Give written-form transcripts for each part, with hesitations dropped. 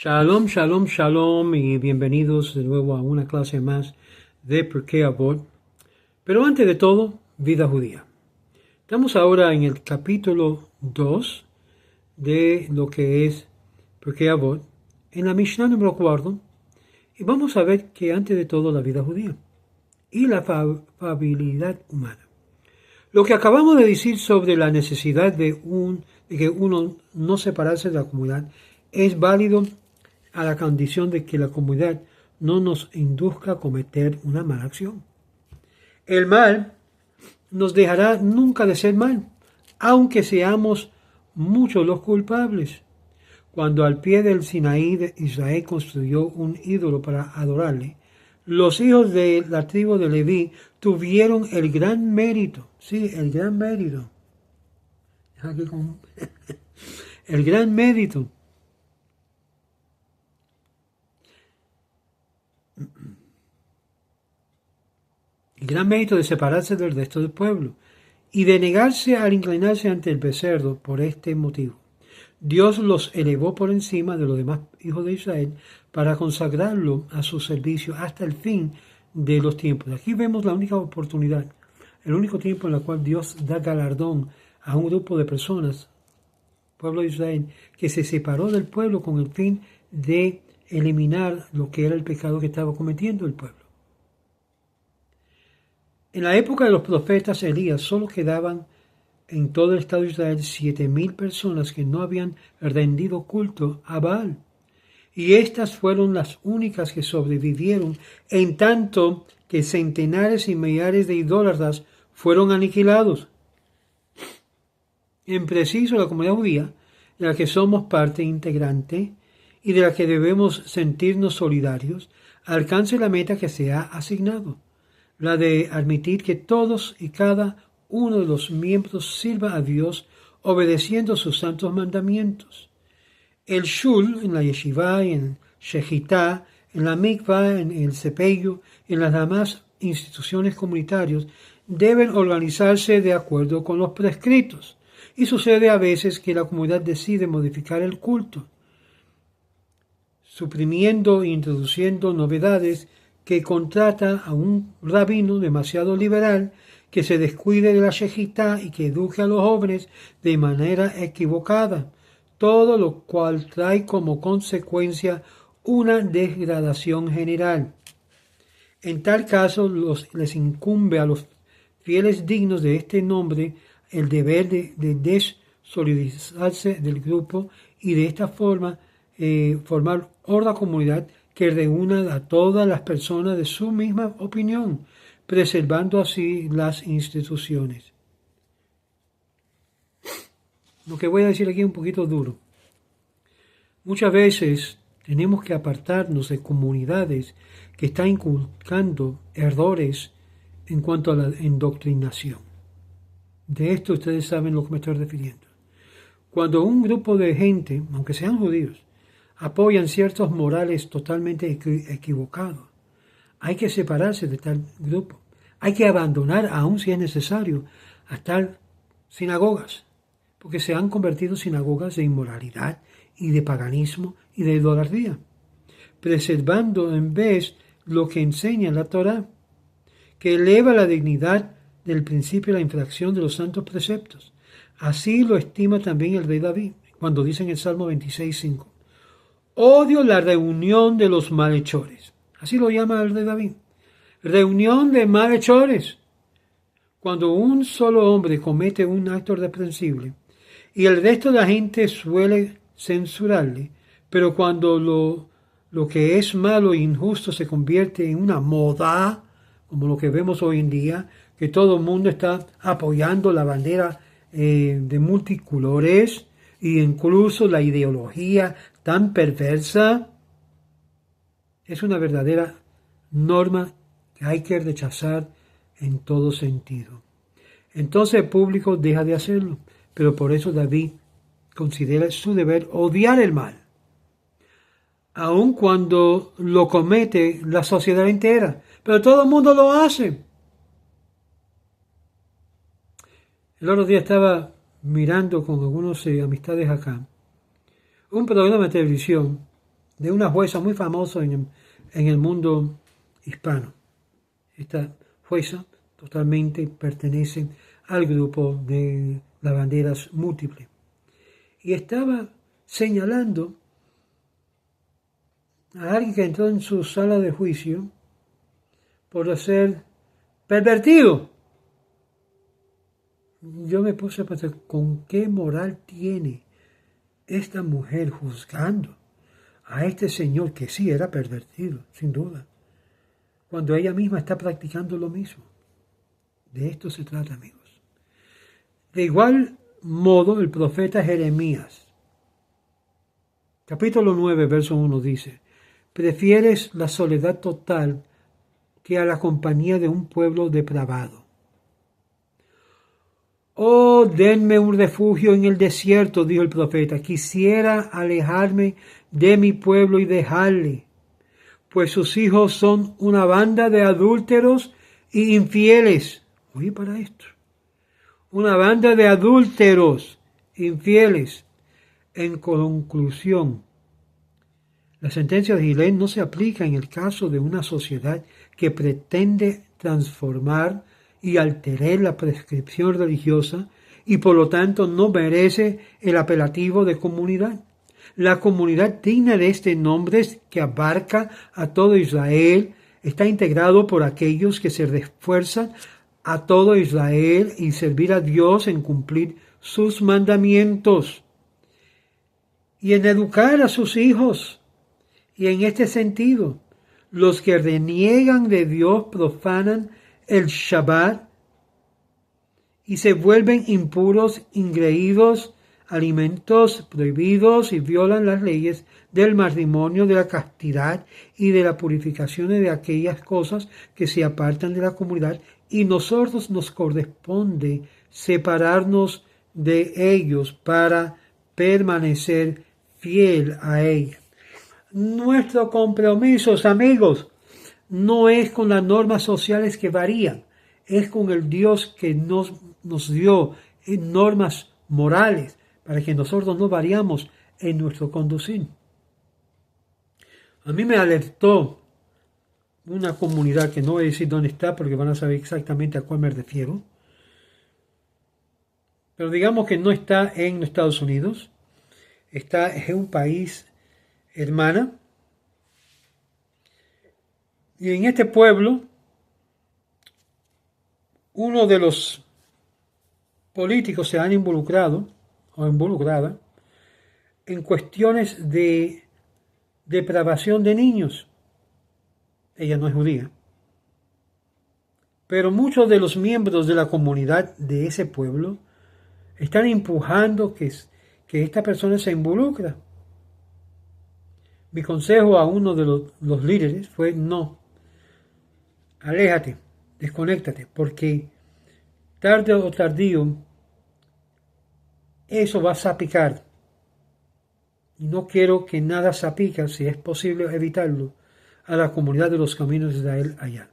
Shalom, shalom, shalom y bienvenidos de nuevo a una clase más de Pirkei Avot. Pero antes de todo, vida judía. Estamos ahora en el capítulo 2 de lo que es Pirkei Avot, en la Mishnah número 4, y vamos a ver que antes de todo la vida judía y la fabilidad humana. Lo que acabamos de decir sobre la necesidad de que uno no separarse de la comunidad es válido a la condición de que la comunidad no nos induzca a cometer una mala acción. El mal nos dejará nunca de ser mal, aunque seamos muchos los culpables. Cuando al pie del Sinaí de Israel construyó un ídolo para adorarle, los hijos de la tribu de Leví tuvieron el gran mérito, sí, el gran mérito, el gran mérito de separarse del resto del pueblo y de negarse al inclinarse ante el becerro por este motivo. Dios los elevó por encima de los demás hijos de Israel para consagrarlo a su servicio hasta el fin de los tiempos. Aquí vemos la única oportunidad, el único tiempo en el cual Dios da galardón a un grupo de personas, pueblo de Israel, que se separó del pueblo con el fin de eliminar lo que era el pecado que estaba cometiendo el pueblo. En la época de los profetas Elías solo quedaban en todo el estado de Israel 7,000 personas que no habían rendido culto a Baal. Y estas fueron las únicas que sobrevivieron, en tanto que centenares y millares de idólatras fueron aniquilados. En preciso, la comunidad judía, de la que somos parte integrante y de la que debemos sentirnos solidarios, alcance la meta que se ha asignado, la de admitir que todos y cada uno de los miembros sirva a Dios obedeciendo sus santos mandamientos. El shul, en la yeshiva, en shejitá, en la mikvah, en el sepello, en las demás instituciones comunitarias, deben organizarse de acuerdo con los prescritos. Y sucede a veces que la comunidad decide modificar el culto, suprimiendo e introduciendo novedades que contrata a un rabino demasiado liberal que se descuide de la shejitá y que eduque a los jóvenes de manera equivocada, todo lo cual trae como consecuencia una degradación general. En tal caso, les incumbe a los fieles dignos de este nombre el deber de desolidarizarse del grupo y de esta forma formar otra comunidad que reúna a todas las personas de su misma opinión, preservando así las instituciones. Lo que voy a decir aquí es un poquito duro. Muchas veces tenemos que apartarnos de comunidades que están inculcando errores en cuanto a la indoctrinación. De esto ustedes saben lo que me estoy refiriendo. Cuando un grupo de gente, aunque sean judíos, apoyan ciertos morales totalmente equivocados, hay que separarse de tal grupo. Hay que abandonar, aun si es necesario, a tal sinagogas, porque se han convertido en sinagogas de inmoralidad y de paganismo y de idolatría, preservando en vez lo que enseña la Torá, que eleva la dignidad del principio de la infracción de los santos preceptos. Así lo estima también el rey David, cuando dice en el Salmo 26:5, odio la reunión de los malhechores. Así lo llama el rey David. Reunión de malhechores. Cuando un solo hombre comete un acto reprensible y el resto de la gente suele censurarle, pero cuando lo que es malo e injusto se convierte en una moda, como lo que vemos hoy en día, que todo el mundo está apoyando la bandera de multicolores e incluso la ideología tan perversa, es una verdadera norma que hay que rechazar en todo sentido. Entonces el público deja de hacerlo, pero por eso David considera su deber odiar el mal, aun cuando lo comete la sociedad entera, pero todo el mundo lo hace. El otro día estaba mirando con algunos amistades acá un programa de televisión de una jueza muy famosa en el mundo hispano. Esta jueza totalmente pertenece al grupo de lavanderas múltiples. Y estaba señalando a alguien que entró en su sala de juicio por ser pervertido. Yo me puse a pensar, ¿con qué moral tiene esta mujer juzgando a este señor que sí era pervertido, sin duda, cuando ella misma está practicando lo mismo? De esto se trata, amigos. De igual modo, el profeta Jeremías, capítulo 9, verso 1 dice: prefieres la soledad total que a la compañía de un pueblo depravado. Oh, denme un refugio en el desierto, dijo el profeta. Quisiera alejarme de mi pueblo y dejarle, pues sus hijos son una banda de adúlteros y infieles. Oye, para esto. Una banda de adúlteros, infieles. En conclusión, la sentencia de Gilén no se aplica en el caso de una sociedad que pretende transformar y alterar la prescripción religiosa y por lo tanto no merece el apelativo de comunidad. La comunidad digna de este nombre, que abarca a todo Israel, está integrado por aquellos que se esfuerzan a todo Israel y servir a Dios en cumplir sus mandamientos y en educar a sus hijos. Y en este sentido, los que reniegan de Dios profanan el Shabbat y se vuelven impuros, ingreídos, alimentos prohibidos y violan las leyes del matrimonio, de la castidad y de la purificación de aquellas cosas que se apartan de la comunidad, y nosotros nos corresponde separarnos de ellos para permanecer fiel a ella. Nuestro compromiso, amigos, no es con las normas sociales que varían, es con el Dios que nos dio normas morales para que nosotros no variamos en nuestro conducir. A mí me alertó una comunidad que no voy a decir dónde está porque van a saber exactamente a cuál me refiero, pero digamos que no está en Estados Unidos, está en un país hermana, y en este pueblo uno de los políticos se han involucrado o involucrada en cuestiones de depravación de niños. Ella no es judía, pero muchos de los miembros de la comunidad de ese pueblo están empujando que esta persona se involucra. Mi consejo a uno de los líderes fue: no, aléjate, desconéctate, porque tarde o tardío eso va a salpicar. Y no quiero que nada salpique, si es posible evitarlo, a la comunidad de los caminos de Israel allá.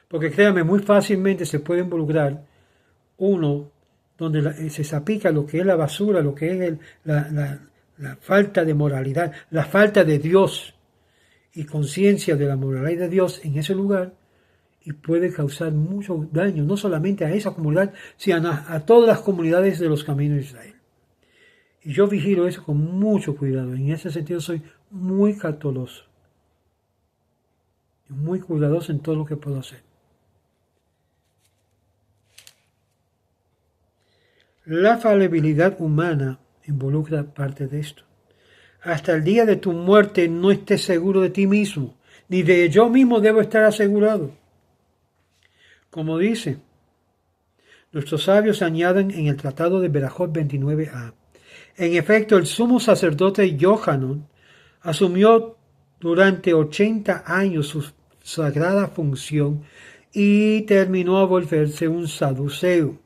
Porque créame, muy fácilmente se puede involucrar uno donde se salpica lo que es la basura, lo que es la falta de moralidad, la falta de Dios y conciencia de la moralidad de Dios en ese lugar, y puede causar mucho daño, no solamente a esa comunidad, sino a todas las comunidades de los caminos de Israel. Y yo vigilo eso con mucho cuidado. En ese sentido soy muy cauteloso, muy cuidadoso en todo lo que puedo hacer. La falibilidad humana involucra parte de esto. Hasta el día de tu muerte no estés seguro de ti mismo, ni de yo mismo debo estar asegurado. Como dice, nuestros sabios añaden en el Tratado de Berajot 29a, en efecto, el sumo sacerdote Yohanan asumió durante 80 años su sagrada función y terminó a volverse un saduceo.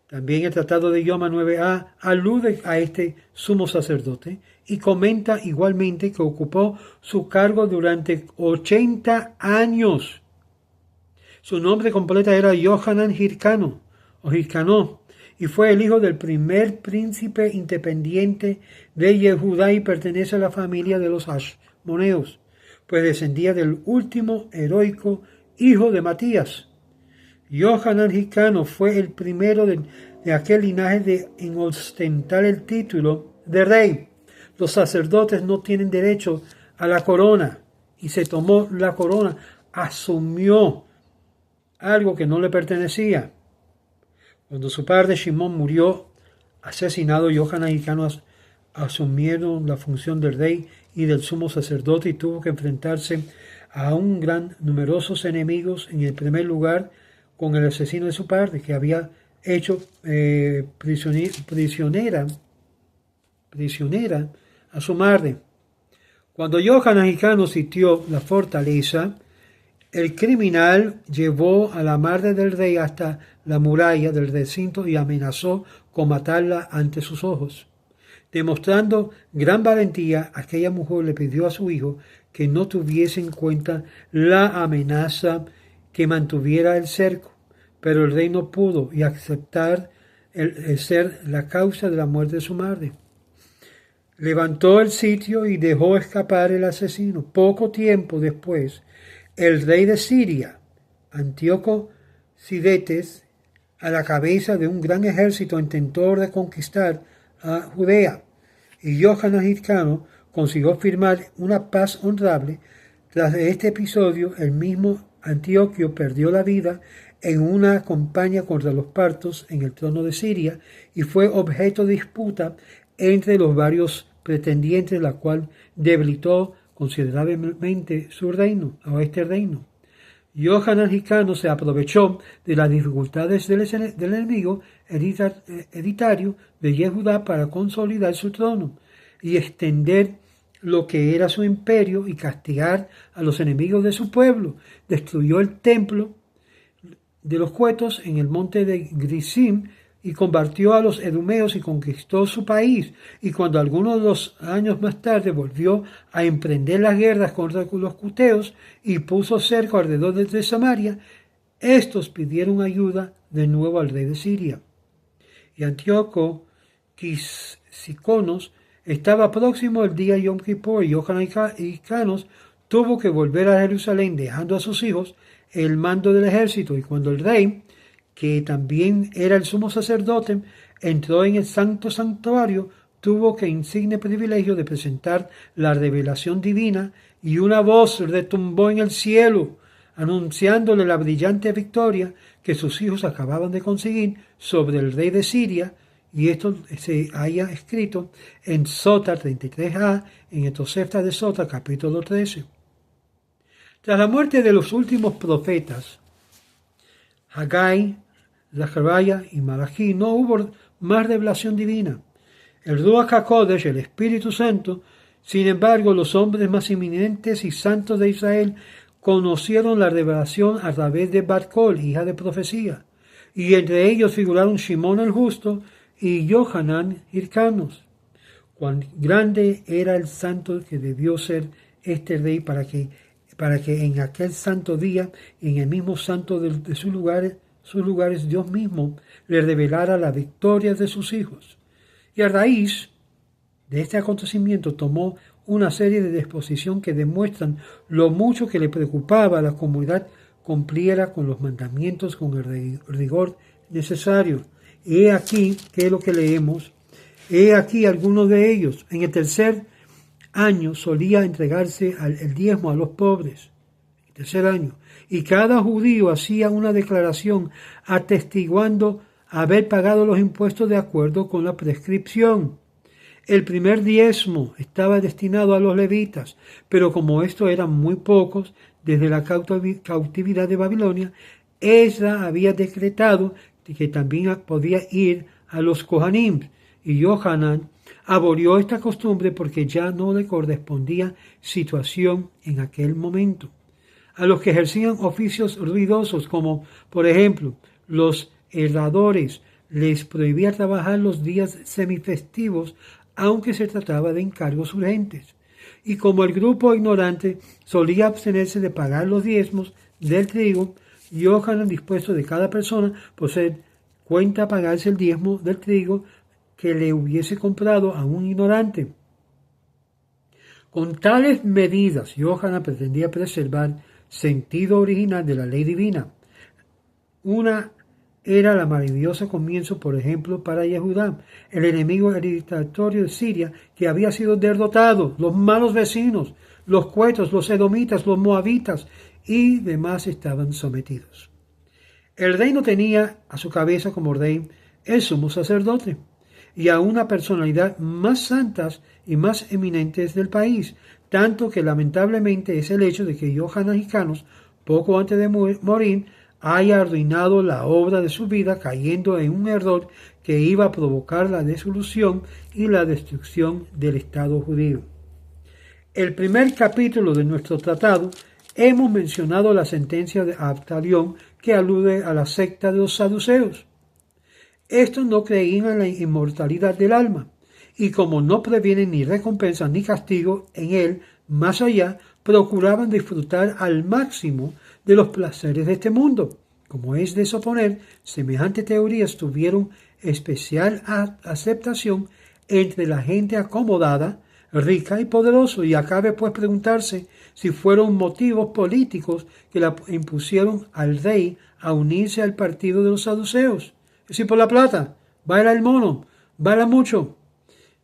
También el Tratado de Yoma 9a alude a este sumo sacerdote y comenta igualmente que ocupó su cargo durante 80 años. Su nombre completo era Yohanan Hircano, o Hircano, y fue el hijo del primer príncipe independiente de Yehudá y pertenece a la familia de los Ashmoneos, pues descendía del último heroico hijo de Matías. Yohanan Hyrcano fue el primero de aquel linaje en ostentar el título de rey. Los sacerdotes no tienen derecho a la corona, y se tomó la corona, asumió algo que no le pertenecía. Cuando su padre Shimón murió asesinado, Yohanan Hyrcano asumieron la función del rey y del sumo sacerdote y tuvo que enfrentarse a un gran numerosos enemigos, en el primer lugar con el asesino de su padre, que había hecho prisionera a su madre. Cuando Yohanan Hyrcano sitió la fortaleza, el criminal llevó a la madre del rey hasta la muralla del recinto y amenazó con matarla ante sus ojos. Demostrando gran valentía, aquella mujer le pidió a su hijo que no tuviese en cuenta la amenaza, que mantuviera el cerco, pero el rey no pudo y aceptar el ser la causa de la muerte de su madre. Levantó el sitio y dejó escapar el asesino. Poco tiempo después, el rey de Siria, Antíoco Sidetes, a la cabeza de un gran ejército, intentó reconquistar a Judea, y Yohanan Hyrcano consiguió firmar una paz honorable. Tras este episodio, el mismo Antíoco perdió la vida en una campaña contra los partos en el trono de Siria y fue objeto de disputa entre los varios pretendientes, la cual debilitó considerablemente su reino, o este reino. Yohanan Hyrcano se aprovechó de las dificultades del enemigo hereditario de Yehudá para consolidar su trono y extender lo que era su imperio y castigar a los enemigos de su pueblo. Destruyó el templo de los cuetos en el monte de Gerizim y combatió a los edomeos y conquistó su país. Y cuando algunos de los años más tarde volvió a emprender las guerras contra los cuteos y puso cerco alrededor de Samaria, estos pidieron ayuda de nuevo al rey de Siria. Y Antíoco Siconos estaba próximo el día Yom Kippur, y Yohanan Hyrcano tuvo que volver a Jerusalén, dejando a sus hijos el mando del ejército. Y cuando el rey, que también era el sumo sacerdote, entró en el santo santuario, tuvo que insigne privilegio de presentar la revelación divina, y una voz retumbó en el cielo, anunciándole la brillante victoria que sus hijos acababan de conseguir sobre el rey de Siria, y esto se haya escrito en Sota 33a, en el Tosefta de Sota, capítulo 13. Tras la muerte de los últimos profetas, Hagai, Zacarías y Malaquí, no hubo más revelación divina. El Ruach HaKodesh, el Espíritu Santo, sin embargo, los hombres más eminentes y santos de Israel conocieron la revelación a través de Bar-Kol, hija de profecía, y entre ellos figuraron Shimón el justo y Yohanan Hyrcano. Cuán grande era el santo que debió ser este rey para que en aquel santo día, en el mismo santo de sus lugares, Dios mismo le revelara la victoria de sus hijos. Y a raíz de este acontecimiento tomó una serie de disposiciones que demuestran lo mucho que le preocupaba a la comunidad cumpliera con los mandamientos con el rigor necesario. He aquí, que es lo que leemos, he aquí algunos de ellos. En el tercer año solía entregarse el diezmo a los pobres. El tercer año. Y cada judío hacía una declaración atestiguando haber pagado los impuestos de acuerdo con la prescripción. El primer diezmo estaba destinado a los levitas, pero como estos eran muy pocos desde la cautividad de Babilonia, Esdras había decretado que también podía ir a los Kohanim, y Yohanan abolió esta costumbre porque ya no le correspondía situación en aquel momento. A los que ejercían oficios ruidosos, como por ejemplo los herradores, les prohibía trabajar los días semifestivos, aunque se trataba de encargos urgentes. Y como el grupo ignorante solía abstenerse de pagar los diezmos del trigo, Yohanan dispuesto de cada persona por ser cuenta pagarse el diezmo del trigo que le hubiese comprado a un ignorante. Con tales medidas, Yohanan pretendía preservar sentido original de la ley divina. Una era la maravillosa comienzo, por ejemplo, para Yehudá, el enemigo hereditario de Siria, que había sido derrotado, los malos vecinos, los cuetos, los edomitas, los moabitas y demás estaban sometidos. El reino tenía a su cabeza como rey el sumo sacerdote y a una personalidad más santas y más eminentes del país, tanto que lamentablemente es el hecho de que Yohanan Hyrcanus, poco antes de morir, haya arruinado la obra de su vida cayendo en un error que iba a provocar la disolución y la destrucción del Estado judío. El primer capítulo de nuestro tratado hemos mencionado la sentencia de Abtalión que alude a la secta de los saduceos. Estos no creían en la inmortalidad del alma, y como no previenen ni recompensa ni castigo en él, más allá, procuraban disfrutar al máximo de los placeres de este mundo. Como es de suponer, semejantes teorías tuvieron especial aceptación entre la gente acomodada, rica y poderosa, y acabe pues preguntarse si fueron motivos políticos que la impusieron al rey a unirse al partido de los saduceos. Es decir, por la plata, baila el mono, baila mucho.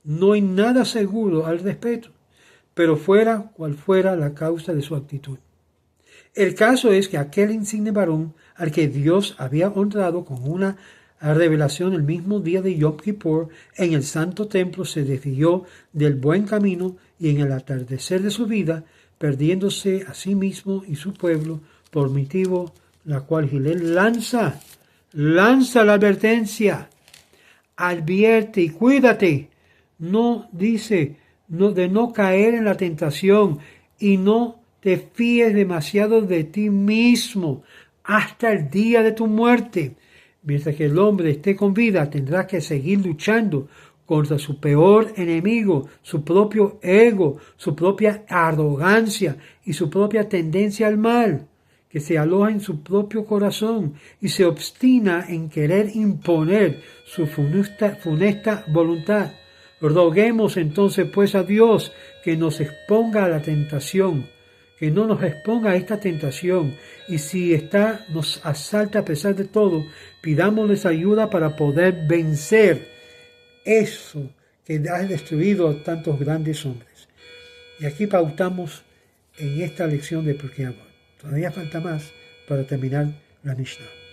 No hay nada seguro al respecto, pero fuera cual fuera la causa de su actitud. El caso es que aquel insigne varón al que Dios había honrado con una revelación el mismo día de Yom Kippur en el santo templo se desvió del buen camino y en el atardecer de su vida, perdiéndose a sí mismo y su pueblo, por motivo la cual Hillel lanza la advertencia, advierte y cuídate. No dice de no caer en la tentación y no te fíes demasiado de ti mismo hasta el día de tu muerte. Mientras que el hombre esté con vida, tendrá que seguir luchando contra su peor enemigo, su propio ego, su propia arrogancia y su propia tendencia al mal, que se aloja en su propio corazón y se obstina en querer imponer su funesta voluntad. Roguemos entonces pues a Dios que nos exponga a la tentación, que no nos exponga a esta tentación, y si nos asalta a pesar de todo, pidámosles ayuda para poder vencer eso que ha destruido a tantos grandes hombres. Y aquí pautamos en esta lección de Pirkei Avot. Todavía falta más para terminar la Mishnah.